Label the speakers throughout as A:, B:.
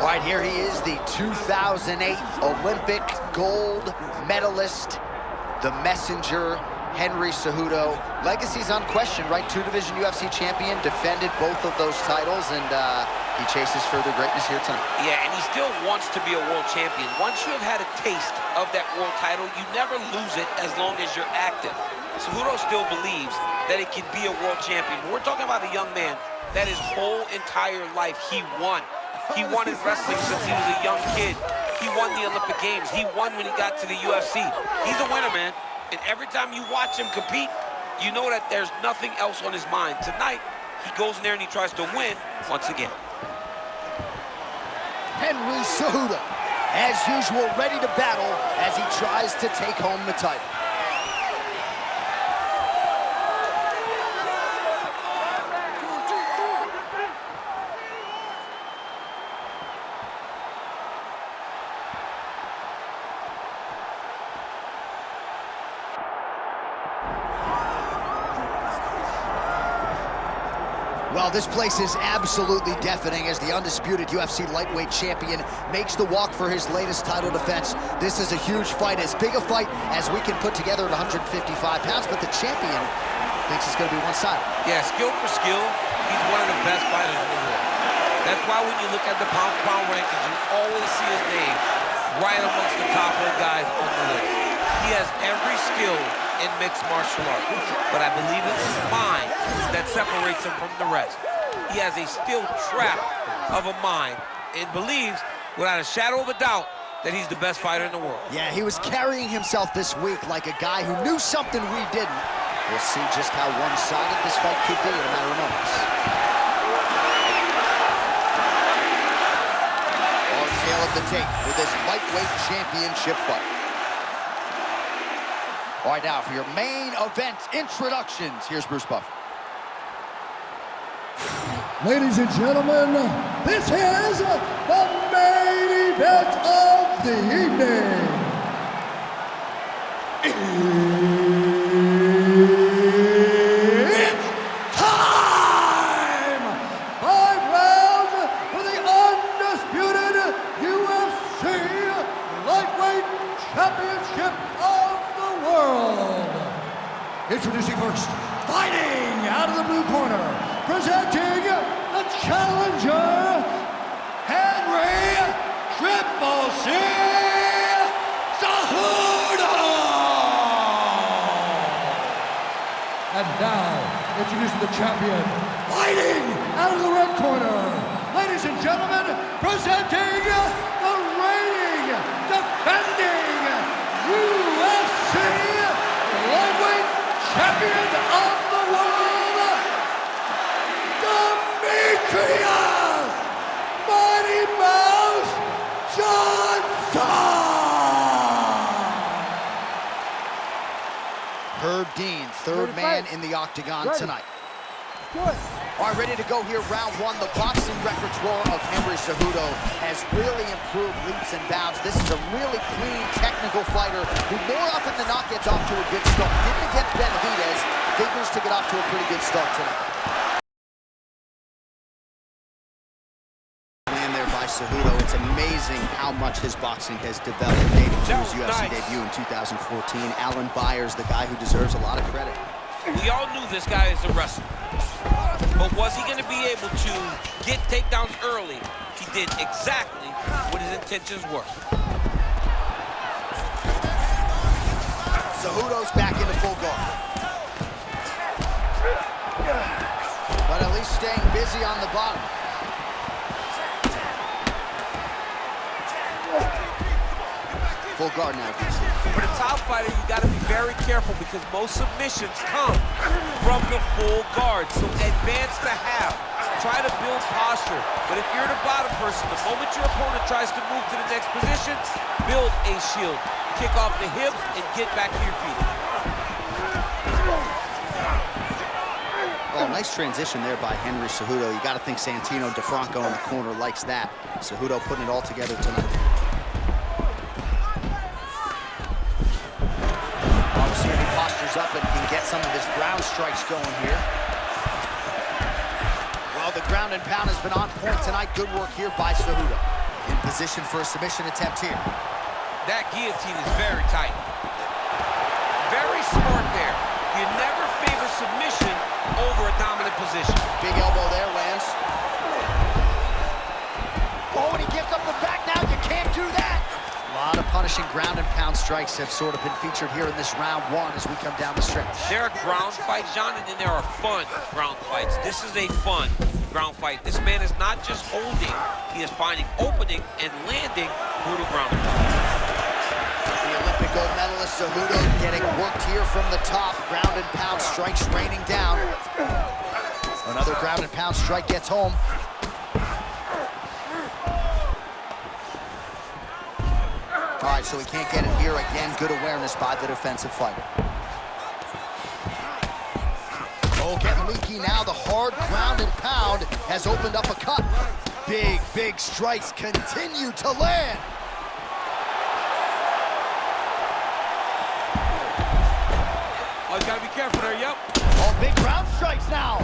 A: All right, here he is, the 2008 Olympic gold medalist, the messenger, Henry Cejudo. Legacy's unquestioned, right? Two-division UFC champion, defended both of those titles, and he chases further greatness here tonight.
B: Yeah, and he still wants to be a world champion. Once you have had a taste of that world title, you never lose it as long as you're active. Cejudo still believes that it can be a world champion. We're talking about a young man that his whole entire life he won. He won in wrestling since he was a young kid. He won the Olympic Games. He won when he got to the UFC. He's a winner, man. And every time you watch him compete, you know that there's nothing else on his mind. Tonight, he goes in there and he tries to win once again.
A: Henry Cejudo, as usual, ready to battle as he tries to take home the title. Well, this place is absolutely deafening as the undisputed UFC lightweight champion makes the walk for his latest title defense. This is a huge fight, as big a fight as we can put together at 155 pounds, but the champion thinks it's going to be one-sided.
B: Yeah, skill for skill, he's one of the best fighters in the world. That's why when you look at the pound-for-pound rankings, you always see his name right amongst the top of the guys on the list. He has every skill in mixed martial arts, but I believe it's his mind that separates him from the rest. He has a steel trap of a mind and believes, without a shadow of a doubt, that he's the best fighter in the world.
A: Yeah, he was carrying himself this week like a guy who knew something we didn't. We'll see just how one-sided this fight could be in a matter of moments. On tail of the tape with this lightweight championship fight. All right, now for your main event introductions, here's Bruce Buffer.
C: Ladies and gentlemen, this is the main event of the evening. It's time! 5 rounds for the undisputed UFC Lightweight Championship of the world. Introducing first, fighting out of the blue corner, presenting the challenger, Henry Triple C Cejudo. And now, introducing the champion, fighting out of the red corner, ladies and gentlemen, presenting the reigning, defending UFC lightweight champion of the world, Demetrious Mighty Mouse Johnson!
A: Herb Dean, third man in the octagon tonight.
C: Good.
A: All right, ready to go here, round one. The boxing repertoire of Henry Cejudo has really improved leaps and bounds. This is a really clean, technical fighter who more often than not gets off to a good start. Didn't against Benavidez, figures to get off to a pretty good start tonight. Man there by Cejudo. It's amazing how much his boxing has developed, dating to his UFC debut in 2014. Alan Byers, the guy who deserves a lot of credit.
B: We all knew this guy is a wrestler. But was he going to be able to get takedowns early? He did exactly what his intentions were.
A: Cejudo's back into full guard. But at least staying busy on the bottom. Full guard now, DC.
B: For the top fighter, you got to be very careful because most submissions come from the full guard. So advance the half. Try to build posture. But if you're the bottom person, the moment your opponent tries to move to the next position, build a shield. Kick off the hips and get back to your feet.
A: Oh, nice transition there by Henry Cejudo. You got to think Santino DeFranco in the corner likes that. Cejudo putting it all together tonight. Up and can get some of his ground strikes going here. Well, the ground and pound has been on point tonight. Good work here by Cejudo. In position for a submission attempt here.
B: That guillotine is very tight. Very smart there. You never favor submission over a dominant position.
A: Big elbow there, lands. Oh, and he gives up the back now. You can't do that. A lot of punishing ground and pound strikes have sort of been featured here in this round one as we come down the stretch.
B: There are ground fights, John, and then there are fun ground fights. This is a fun ground fight. This man is not just holding, he is finding opening and landing brutal ground and pound.
A: The Olympic gold medalist Cejudo getting worked here from the top. Ground and pound strikes raining down. Another ground and pound strike gets home. All right, so he can't get it here. Again, good awareness by the defensive fighter. Oh, getting leaky now. The hard ground and pound has opened up a cut. Big, big strikes continue to land.
B: Oh, you gotta be careful there, yep.
A: Oh, big ground strikes now.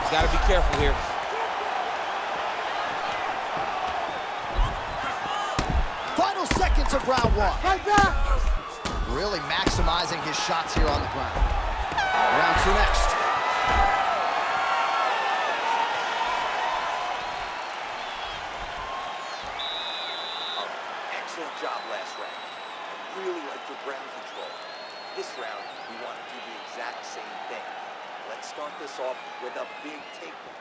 B: You gotta be careful here.
A: Final seconds of round one.
C: Right back.
A: Really maximizing his shots here on the ground. Round two next.
D: Excellent job last round. I really liked your ground control. This round, we want to do the exact same thing. Let's start this off with a big takedown.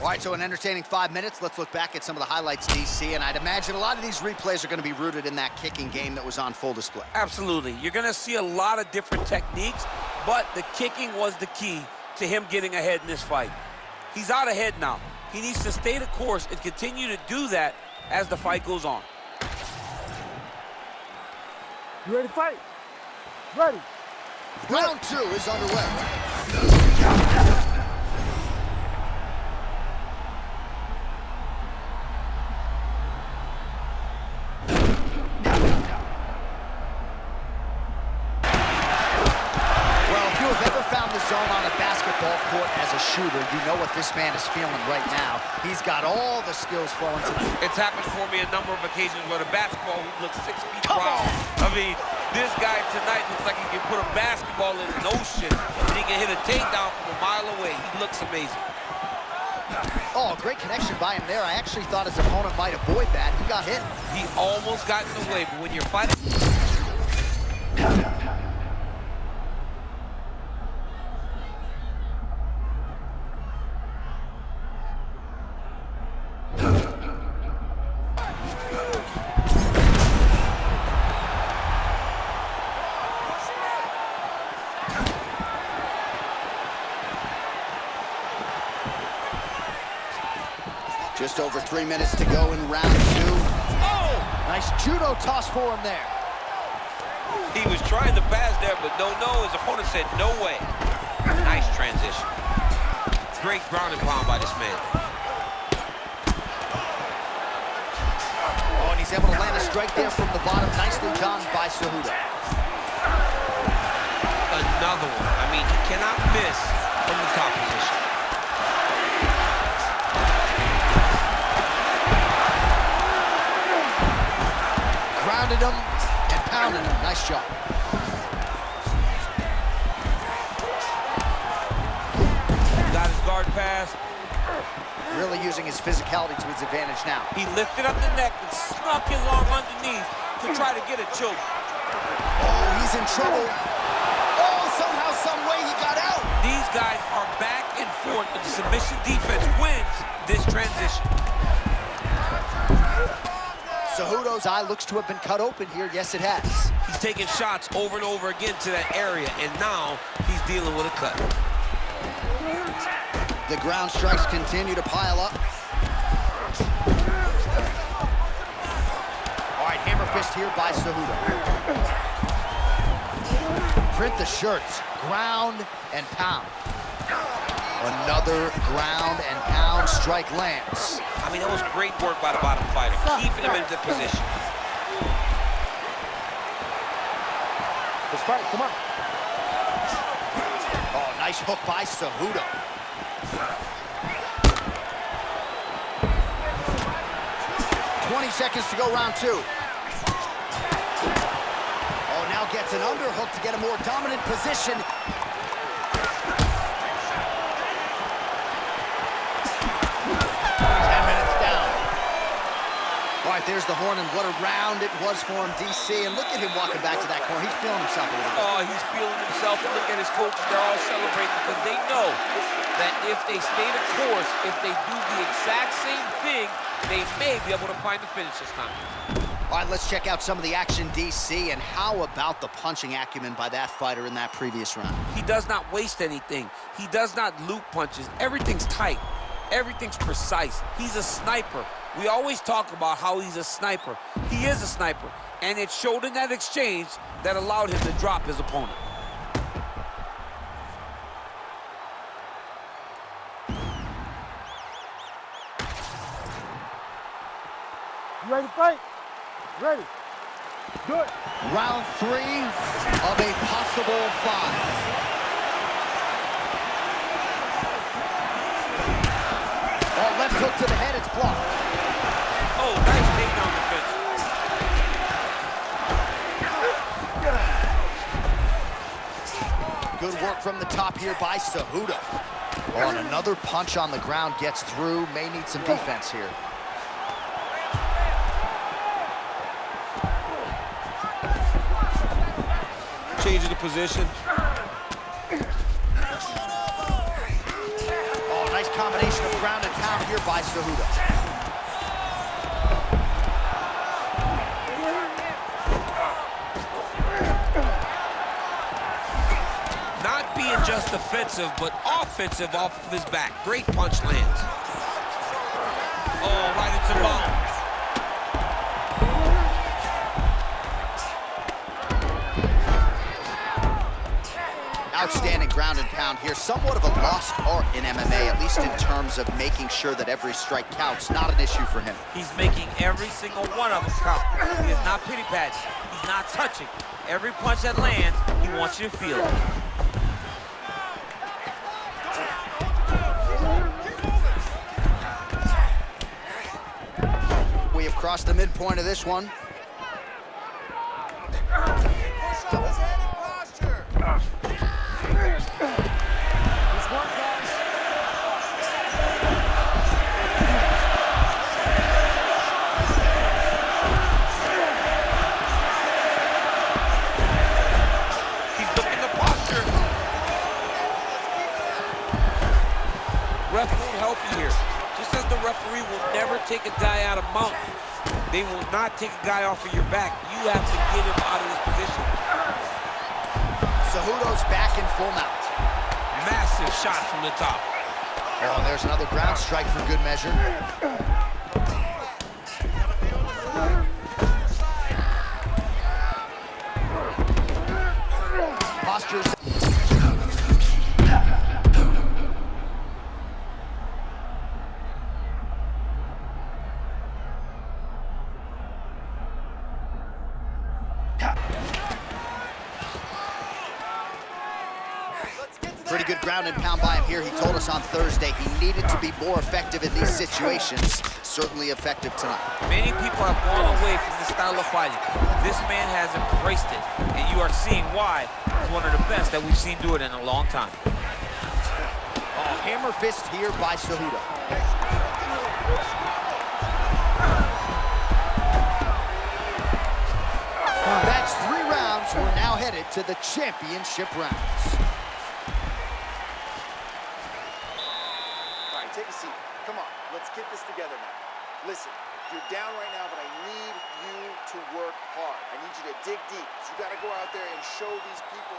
A: All right, so an entertaining 5 minutes. Let's look back at some of the highlights, DC, and I'd imagine a lot of these replays are going to be rooted in that kicking game that was on full display.
B: Absolutely. You're going to see a lot of different techniques, but the kicking was the key to him getting ahead in this fight. He's out ahead now. He needs to stay the course and continue to do that as the fight goes on.
C: You ready to fight? Ready.
A: Round two is underway. Court as a shooter, you know what this man is feeling right now. He's got all the skills flowing to him.
B: It's happened for me a number of occasions where the basketball looks 6 feet tall. I mean, this guy tonight looks like he can put a basketball in an ocean and he can hit a takedown from a mile away. He looks amazing.
A: Oh, great connection by him there. I actually thought his opponent might avoid that. He got hit.
B: He almost got in the way, but when you're fighting...
A: Just over 3 minutes to go in round two. Oh! Nice judo toss for him there.
B: He was trying to pass there, but no. His opponent said no way. Nice transition. Great ground and pound by this man.
A: Oh, and he's able to land a strike there from the bottom. Nicely done by Cejudo.
B: Another one. I mean, he cannot miss from the top position.
A: Grounded him and pounded him. Nice job.
B: Got his guard pass.
A: Really using his physicality to his advantage now.
B: He lifted up the neck and snuck his arm underneath to try to get a choke.
A: Oh, he's in trouble. Oh, somehow, some way he got out.
B: These guys are back and forth, and the submission defense wins this transition.
A: Cejudo's eye looks to have been cut open here. Yes, it has.
B: He's taking shots over and over again to that area, and now he's dealing with a cut.
A: The ground strikes continue to pile up. All right, hammer fist here by Cejudo. Print the shirts. Ground and pound. Another ground and pound strike lands.
B: I mean, that was great work by the bottom fighter, keeping him in the position.
C: Let's fight, come on.
A: Oh, nice hook by Cejudo. 20 seconds to go, round 2. Oh, now gets an underhook to get a more dominant position. 10 minutes down. All right, there's the horn, and what a round it was for him, DC. And look at him walking back to that corner. He's feeling himself a little bit.
B: Oh, he's feeling himself. And look at his coaches. They're all celebrating because they know that if they stay the course, if they do the exact same thing, they may be able to find the finish this time.
A: All right, let's check out some of the action, DC, and how about the punching acumen by that fighter in that previous round?
B: He does not waste anything. He does not loop punches. Everything's tight. Everything's precise. He's a sniper. We always talk about how he's a sniper. He is a sniper, and it showed in that exchange that allowed him to drop his opponent.
E: You ready to fight? Ready. Good.
A: Round 3 of a possible 5. Oh, left hook to the head, it's blocked.
B: Oh, nice takedown defense.
A: Good work from the top here by Cejudo. Oh, and another punch on the ground gets through. May need some defense here.
B: Changing the position.
A: Oh, nice combination of ground and pound here by Cejudo.
B: Not being just defensive, but offensive off of his back. Great punch lands. Oh, right into the bone.
A: Outstanding ground and pound here. Somewhat of a lost art in MMA, at least in terms of making sure that every strike counts. Not an issue for him.
B: He's making every single one of them count. He is not pity-patting. He's not touching. Every punch that lands, he wants you to feel it.
A: We have crossed the midpoint of this one.
B: Ref won't help you here. Just as the referee will never take a guy out of mount, they will not take a guy off of your back. You have to get him out of this position.
A: Cejudo's back in full mount.
B: Massive shot from the top.
A: Oh, and there's another ground strike for good measure. Postures. Pretty good ground and pound by him here. He told us on Thursday he needed to be more effective in these situations. Certainly effective tonight.
B: Many people have gone away from this style of fighting. This man has embraced it, and you are seeing why he's one of the best that we've seen do it in a long time.
A: Oh, hammer fist here by Cejudo. That's 3 rounds. We're now headed to the championship rounds.
D: Take a seat. Come on, let's get this together now. Listen, you're down right now, but I need you to work hard. I need you to dig deep. You got to go out there and show these people.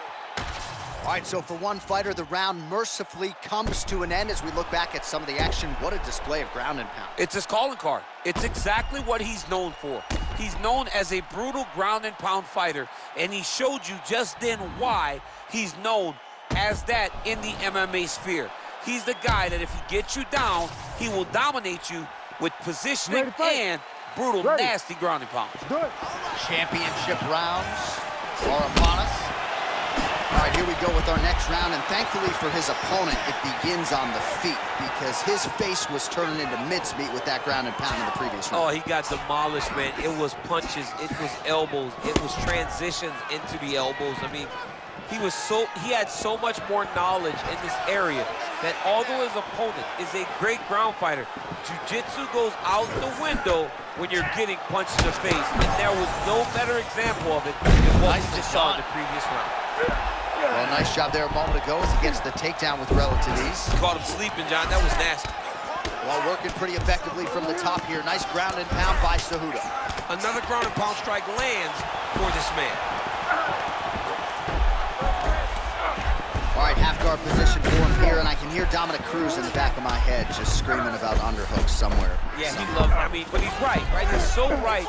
A: All right, so for one fighter, the round mercifully comes to an end as we look back at some of the action. What a display of ground and pound.
B: It's his calling card. It's exactly what he's known for. He's known as a brutal ground and pound fighter, and he showed you just then why he's known as that in the MMA sphere. He's the guy that if he gets you down, he will dominate you with positioning and brutal, nasty ground and pound.
C: Good.
A: Championship rounds are upon us. All All right, here we go with our next round, and thankfully for his opponent, it begins on the feet because his face was turning into mincemeat with that ground and pound in the previous round.
B: Oh, he got demolished, man. It was punches, it was elbows, it was transitions into the elbows. I mean, he had so much more knowledge in this area that although his opponent is a great ground fighter, jiu-jitsu goes out the window when you're getting punched in the face, and there was no better example of it than what we just saw in the previous round.
A: Well, nice job there a moment ago as he gets the takedown with relative ease.
B: Caught him sleeping, John. That was nasty.
A: Well, working pretty effectively from the top here. Nice ground and pound by Cejudo.
B: Another ground and pound strike lands for this man.
A: All right, half guard position for him here, and I can hear Dominic Cruz in the back of my head just screaming about underhooks somewhere.
B: Yeah, he loves it. I mean, but he's right? He's so right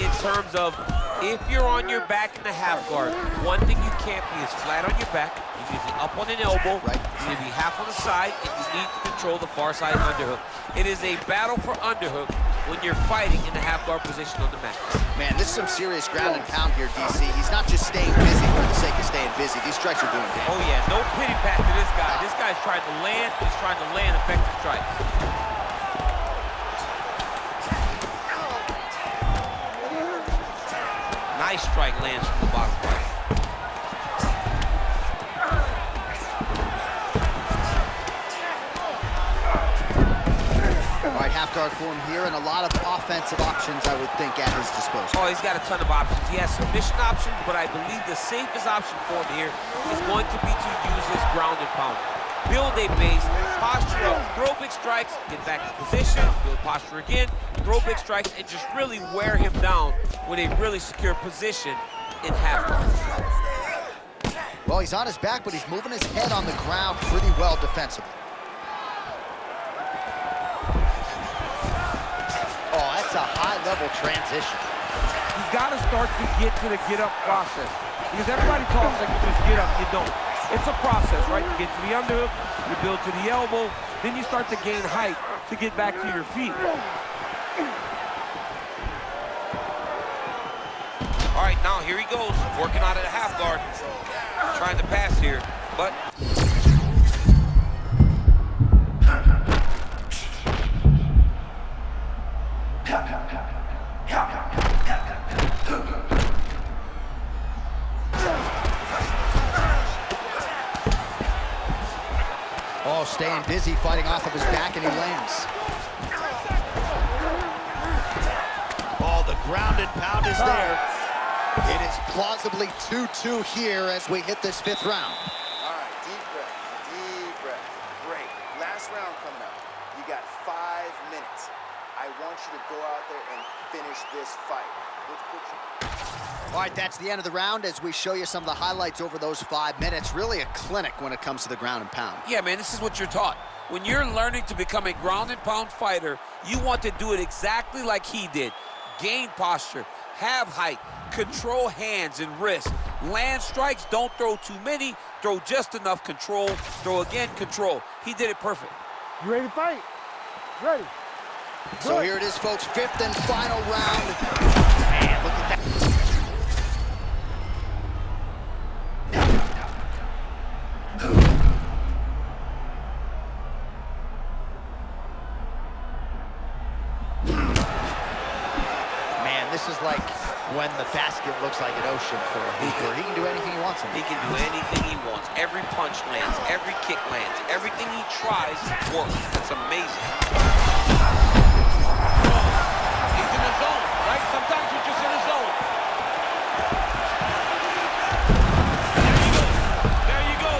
B: in terms of if you're on your back in the half guard, one thing you can't be is flat on your back. You need to be up on an elbow.
A: Right.
B: You need to be half on the side, and you need to control the far side underhook. It is a battle for underhook when you're fighting in the half guard position on the mat.
A: Man, this is some serious ground and pound here, DC. He's not just staying busy for the sake of staying busy. These strikes are doing damage.
B: Oh yeah, no pity pat to this guy. This guy's trying to land. He's trying to land effective strikes. Nice strike lands from the bottom right.
A: All right, half guard for him here, and a lot of offensive options, I would think, at his disposal.
B: Oh, he's got a ton of options. He has submission options, but I believe the safest option for him here is going to be to use his ground and pound. Build a base, posture up, throw big strikes, get back to position, build posture again, throw big strikes, and just really wear him down with a really secure position in half guard.
A: Well, he's on his back, but he's moving his head on the ground pretty well defensively. Oh, that's a high-level transition.
F: He's got to start to get to the get-up process. Because everybody talks like you just get up, you don't. It's a process, right? You get to the underhook, you build to the elbow, then you start to gain height to get back to your feet.
B: All right, now here he goes, working out of the half guard, trying to pass here, but
A: Oh, staying busy, fighting off of his back, and he lands. Oh, the ground and pound is there. It is plausibly 2-2 here as we hit this fifth round.
D: All right, deep breath, deep breath. Great. Last round coming up. You got 5 minutes. I want you to go out there and finish this fight. Let's put you...
A: All right, that's the end of the round as we show you some of the highlights over those 5 minutes. Really a clinic when it comes to the ground and pound.
B: yeah, man, this is what you're taught. When you're learning to become a ground and pound fighter, you want to do it exactly like he did. Gain posture, have height, control hands and wrists, land strikes, don't throw too many, throw just enough, control, throw again, control. He did it perfect.
E: You ready to fight? Ready.
A: So here it is, folks, fifth and final round. Man, look at that. Man, this is like when the basket looks like an ocean for a hooper. He can do anything he wants.
B: He can do anything he wants. Every punch lands, every kick lands, everything he tries works. That's amazing. He's in the zone, right? Sometimes you're just in the zone. There you go.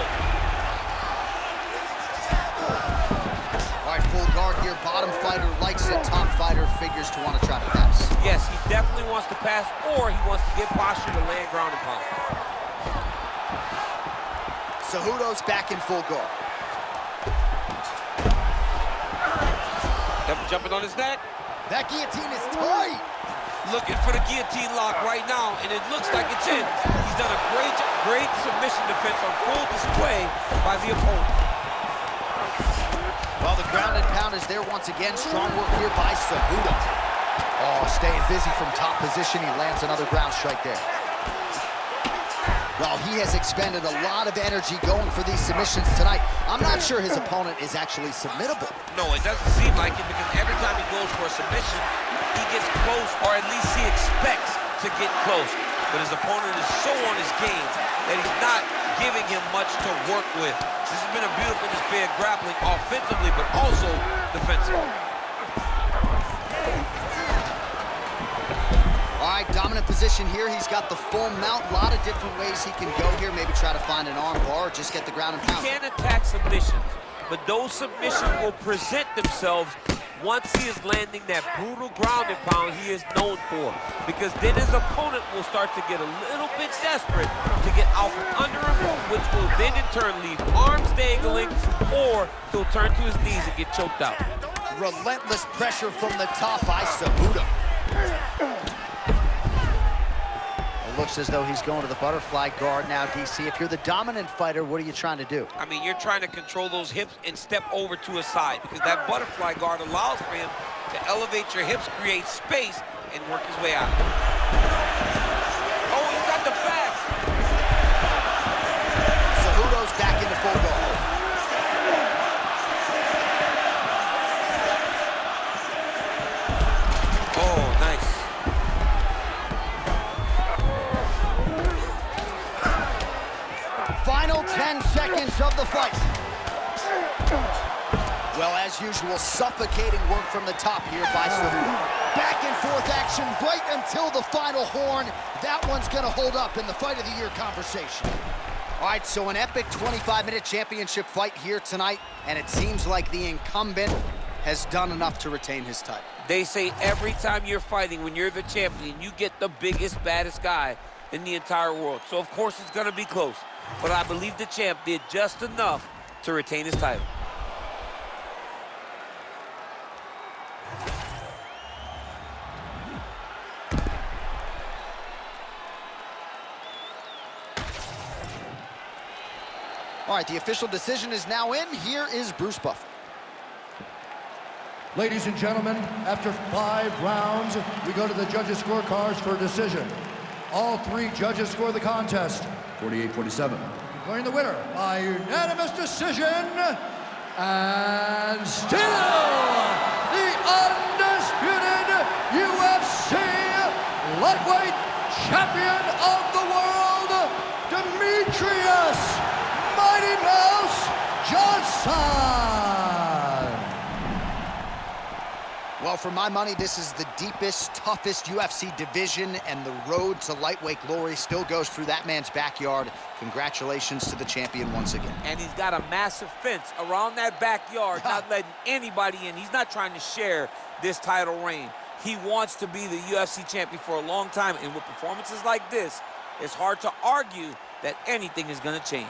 A: All right, full guard here. Bottom fighter likes it. Top fighter figures to want to try to pass.
B: Yes, he definitely wants to pass, or he wants to get posture to land ground and pound.
A: Cejudo's back in full guard.
B: Jumping on his neck.
A: That guillotine is tight.
B: Looking for the guillotine lock right now, and it looks like it's in. He's done a great submission defense on full display by the opponent.
A: Well, the ground and pound is there once again. Strong work here by Cejudo. Oh, staying busy from top position. He lands another ground strike there. Well, he has expended a lot of energy going for these submissions tonight. I'm not sure his opponent is actually submittable.
B: No, it doesn't seem like it, because every time he goes for a submission, he gets close, or at least he expects to get close. But his opponent is so on his game that he's not giving him much to work with. This has been a beautiful display of grappling offensively, but also defensively.
A: All right, dominant position here. He's got the full mount. A lot of different ways he can go here. Maybe try to find an arm bar or just get the ground and pound.
B: He can attack submissions, but those submissions will present themselves once he is landing that brutal ground and pound he is known for. Because then his opponent will start to get a little bit desperate to get out from under him, which will then in turn leave arms dangling, or he'll turn to his knees and get choked out.
A: Relentless pressure from the top by Cejudo. It looks as though he's going to the butterfly guard now, DC. If you're the dominant fighter, what are you trying to do?
B: I mean, you're trying to control those hips and step over to his side, because that butterfly guard allows for him to elevate your hips, create space, and work his way out. Oh, he's got the fast.
A: Cejudo's back into full guard.
B: Oh, nice.
A: Final 10 seconds of the fight. Well, as usual, suffocating work from the top here by Cejudo. Back and forth action right until the final horn. That one's gonna hold up in the fight of the year conversation. All right, so an epic 25-minute championship fight here tonight, and it seems like the incumbent has done enough to retain his title.
B: They say every time you're fighting, when you're the champion, you get the biggest, baddest guy in the entire world. So, of course, it's gonna be close. But I believe the champ did just enough to retain his title.
A: All right, the official decision is now in. Here is Bruce Buffer.
C: Ladies and gentlemen, after 5 rounds, we go to the judges' scorecards for a decision. All 3 judges score the contest, 48-47. Declaring the winner by unanimous decision, and still the undisputed UFC lightweight champion of the world, Demetrious Mighty Mouse Johnson.
A: Well, for my money, this is the deepest, toughest UFC division, and the road to lightweight glory still goes through that man's backyard. Congratulations to the champion once again.
B: And he's got a massive fence around that backyard, not letting anybody in. He's not trying to share this title reign. He wants to be the UFC champion for a long time, and with performances like this, it's hard to argue that anything is going to change.